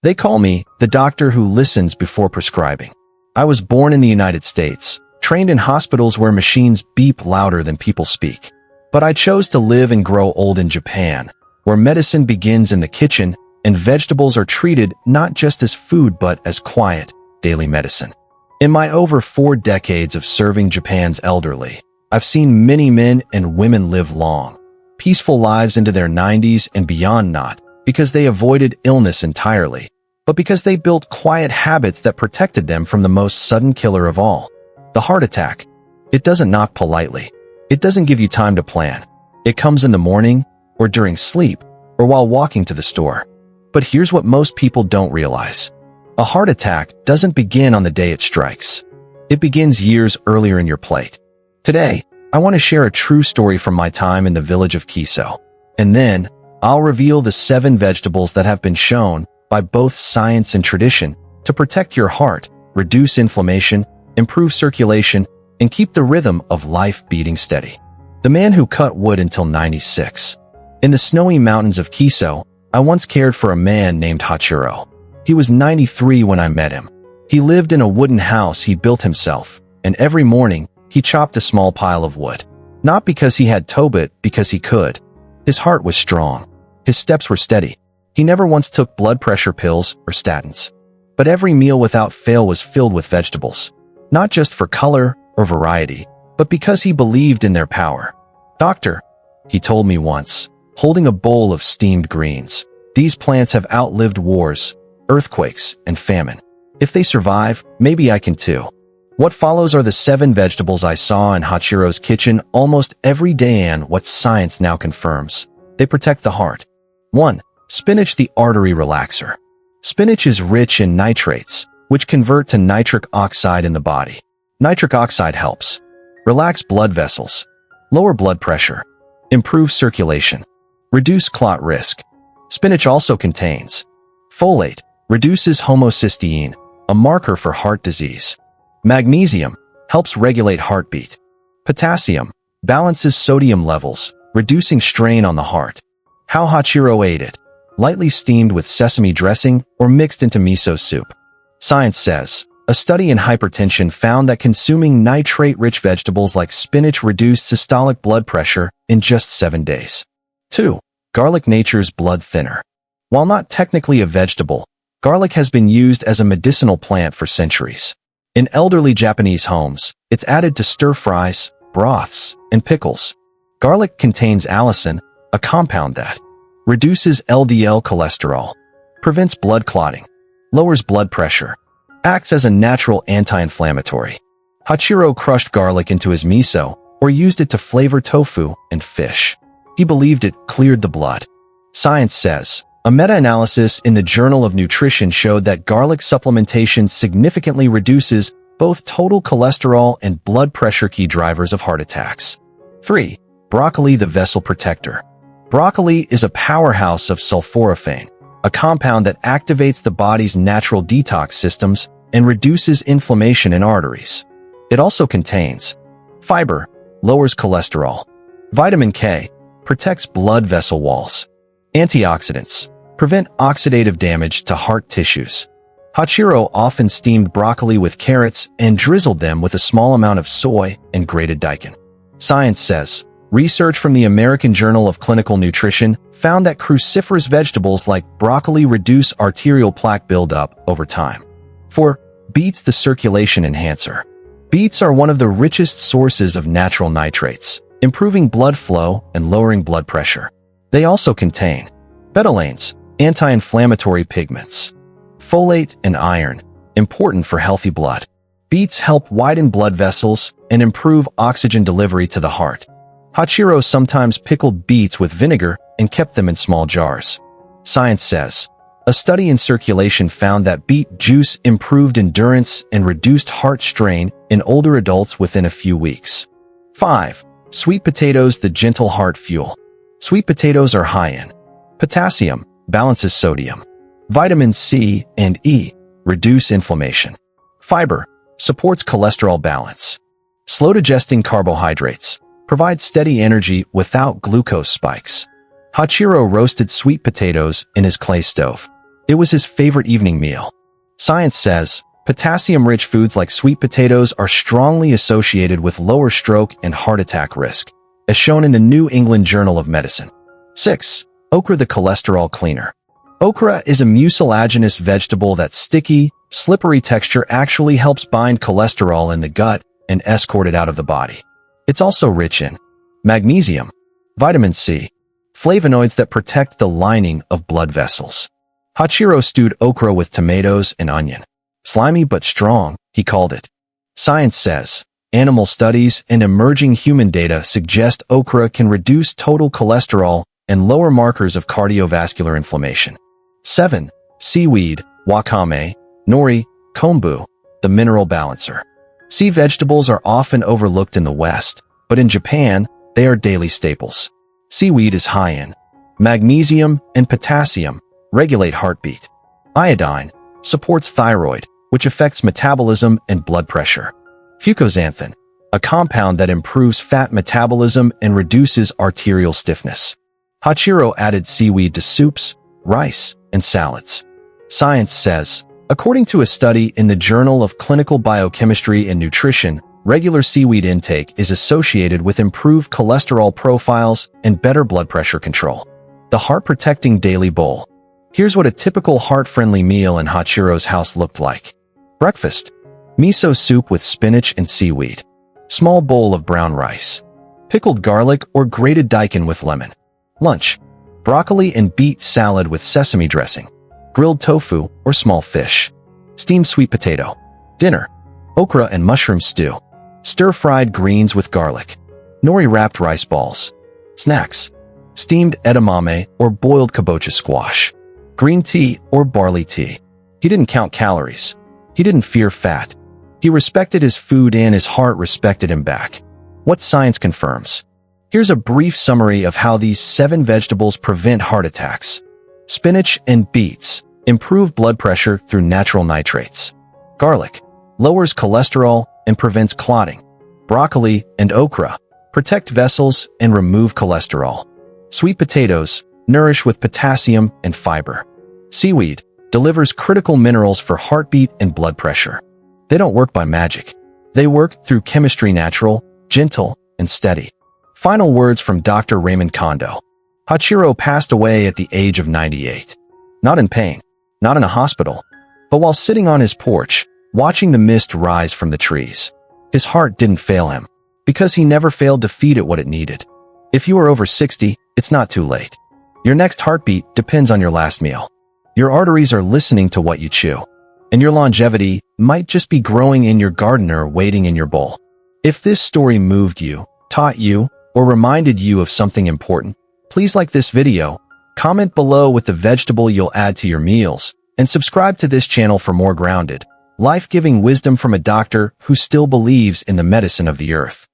They call me the doctor who listens before prescribing. I was born in the United States, trained in hospitals where machines beep louder than people speak. But I chose to live and grow old in Japan, where medicine begins in the kitchen and vegetables are treated not just as food but as quiet, daily medicine. In my over 4 decades of serving Japan's elderly, I've seen many men and women live long, peaceful lives into their 90s and beyond, not because they avoided illness entirely, but because they built quiet habits that protected them from the most sudden killer of all, the heart attack. It doesn't knock politely. It doesn't give you time to plan. It comes in the morning, or during sleep, or while walking to the store. But here's what most people don't realize. A heart attack doesn't begin on the day it strikes. It begins years earlier in your plate. Today, I want to share a true story from my time in the village of Kiso. And then, I'll reveal the 7 vegetables that have been shown, by both science and tradition, to protect your heart, reduce inflammation, improve circulation, and keep the rhythm of life beating steady. The man who cut wood until 96. In the snowy mountains of Kiso, I once cared for a man named Hachiro. He was 93 when I met him. He lived in a wooden house he built himself, and every morning, he chopped a small pile of wood. Not because he had to, but because he could. His heart was strong. His steps were steady. He never once took blood pressure pills or statins. But every meal without fail was filled with vegetables. Not just for color or variety, but because he believed in their power. "Doctor," he told me once, holding a bowl of steamed greens, "these plants have outlived wars, earthquakes, and famine. If they survive, maybe I can too." What follows are the 7 vegetables I saw in Hachiro's kitchen almost every day and what science now confirms. They protect the heart. 1. Spinach, the artery relaxer. Spinach is rich in nitrates, which convert to nitric oxide in the body. Nitric oxide helps relax blood vessels, lower blood pressure, improve circulation, reduce clot risk. Spinach also contains folate, reduces homocysteine, a marker for heart disease. Magnesium helps regulate heartbeat. Potassium balances sodium levels, reducing strain on the heart. How Hachiro ate it: lightly steamed with sesame dressing or mixed into miso soup. Science says, a study in hypertension found that consuming nitrate-rich vegetables like spinach reduced systolic blood pressure in just 7 days. 2. Garlic, nature's blood thinner. While not technically a vegetable, garlic has been used as a medicinal plant for centuries. In elderly Japanese homes, it's added to stir-fries, broths, and pickles. Garlic contains allicin, a compound that reduces LDL cholesterol, prevents blood clotting, lowers blood pressure, acts as a natural anti-inflammatory. Hachiro crushed garlic into his miso or used it to flavor tofu and fish. He believed it cleared the blood. Science says, a meta-analysis in the Journal of Nutrition showed that garlic supplementation significantly reduces both total cholesterol and blood pressure, key drivers of heart attacks. 3. Broccoli, the vessel protector. Broccoli is a powerhouse of sulforaphane, a compound that activates the body's natural detox systems and reduces inflammation in arteries. It also contains fiber, lowers cholesterol. Vitamin K protects blood vessel walls. Antioxidants prevent oxidative damage to heart tissues. Hachiro often steamed broccoli with carrots and drizzled them with a small amount of soy and grated daikon. Science says, research from the American Journal of Clinical Nutrition found that cruciferous vegetables like broccoli reduce arterial plaque buildup over time. 4. Beets, the circulation enhancer. Beets are one of the richest sources of natural nitrates, improving blood flow and lowering blood pressure. They also contain betalains, anti-inflammatory pigments, folate, and iron, important for healthy blood. Beets help widen blood vessels and improve oxygen delivery to the heart. Hachiro sometimes pickled beets with vinegar and kept them in small jars. Science says, a study in circulation found that beet juice improved endurance and reduced heart strain in older adults within a few weeks. 5. Sweet potatoes, the gentle heart fuel. Sweet potatoes are high in potassium, balances sodium. Vitamins C and E reduce inflammation. Fiber supports cholesterol balance. Slow-digesting carbohydrates provide steady energy without glucose spikes. Hachiro roasted sweet potatoes in his clay stove. It was his favorite evening meal. Science says, potassium-rich foods like sweet potatoes are strongly associated with lower stroke and heart attack risk, as shown in the New England Journal of Medicine. 6. Okra, the cholesterol cleaner. Okra is a mucilaginous vegetable that's sticky, slippery texture actually helps bind cholesterol in the gut and escort it out of the body. It's also rich in magnesium, vitamin C, flavonoids that protect the lining of blood vessels. Hachiro stewed okra with tomatoes and onion. Slimy but strong, he called it. Science says, animal studies and emerging human data suggest okra can reduce total cholesterol and lower markers of cardiovascular inflammation. 7. Seaweed, wakame, nori, kombu, the mineral balancer. Sea vegetables are often overlooked in the West, but in Japan, they are daily staples. Seaweed is high in magnesium and potassium, regulate heartbeat. Iodine supports thyroid, which affects metabolism and blood pressure. Fucoxanthin, a compound that improves fat metabolism and reduces arterial stiffness. Hachiro added seaweed to soups, rice, and salads. Science says, according to a study in the Journal of Clinical Biochemistry and Nutrition, regular seaweed intake is associated with improved cholesterol profiles and better blood pressure control. The heart-protecting daily bowl. Here's what a typical heart-friendly meal in Hachiro's house looked like. Breakfast: miso soup with spinach and seaweed. Small bowl of brown rice. Pickled garlic or grated daikon with lemon. Lunch: broccoli and beet salad with sesame dressing. Grilled tofu or small fish. Steamed sweet potato. Dinner: okra and mushroom stew. Stir-fried greens with garlic. Nori-wrapped rice balls. Snacks: steamed edamame or boiled kabocha squash. Green tea or barley tea. He didn't count calories. He didn't fear fat. He respected his food and his heart respected him back. What science confirms. Here's a brief summary of how these 7 vegetables prevent heart attacks. Spinach and beets improve blood pressure through natural nitrates. Garlic lowers cholesterol and prevents clotting. Broccoli and okra protect vessels and remove cholesterol. Sweet potatoes nourish with potassium and fiber. Seaweed delivers critical minerals for heartbeat and blood pressure. They don't work by magic. They work through chemistry, natural, gentle, and steady. Final words from Dr. Raymond Kondo. Hachiro passed away at the age of 98. Not in pain, not in a hospital, but while sitting on his porch, watching the mist rise from the trees. His heart didn't fail him, because he never failed to feed it what it needed. If you are over 60, it's not too late. Your next heartbeat depends on your last meal. Your arteries are listening to what you chew, and your longevity might just be growing in your garden or waiting in your bowl. If this story moved you, taught you, or reminded you of something important, please like this video, comment below with the vegetable you'll add to your meals, and subscribe to this channel for more grounded, life-giving wisdom from a doctor who still believes in the medicine of the earth.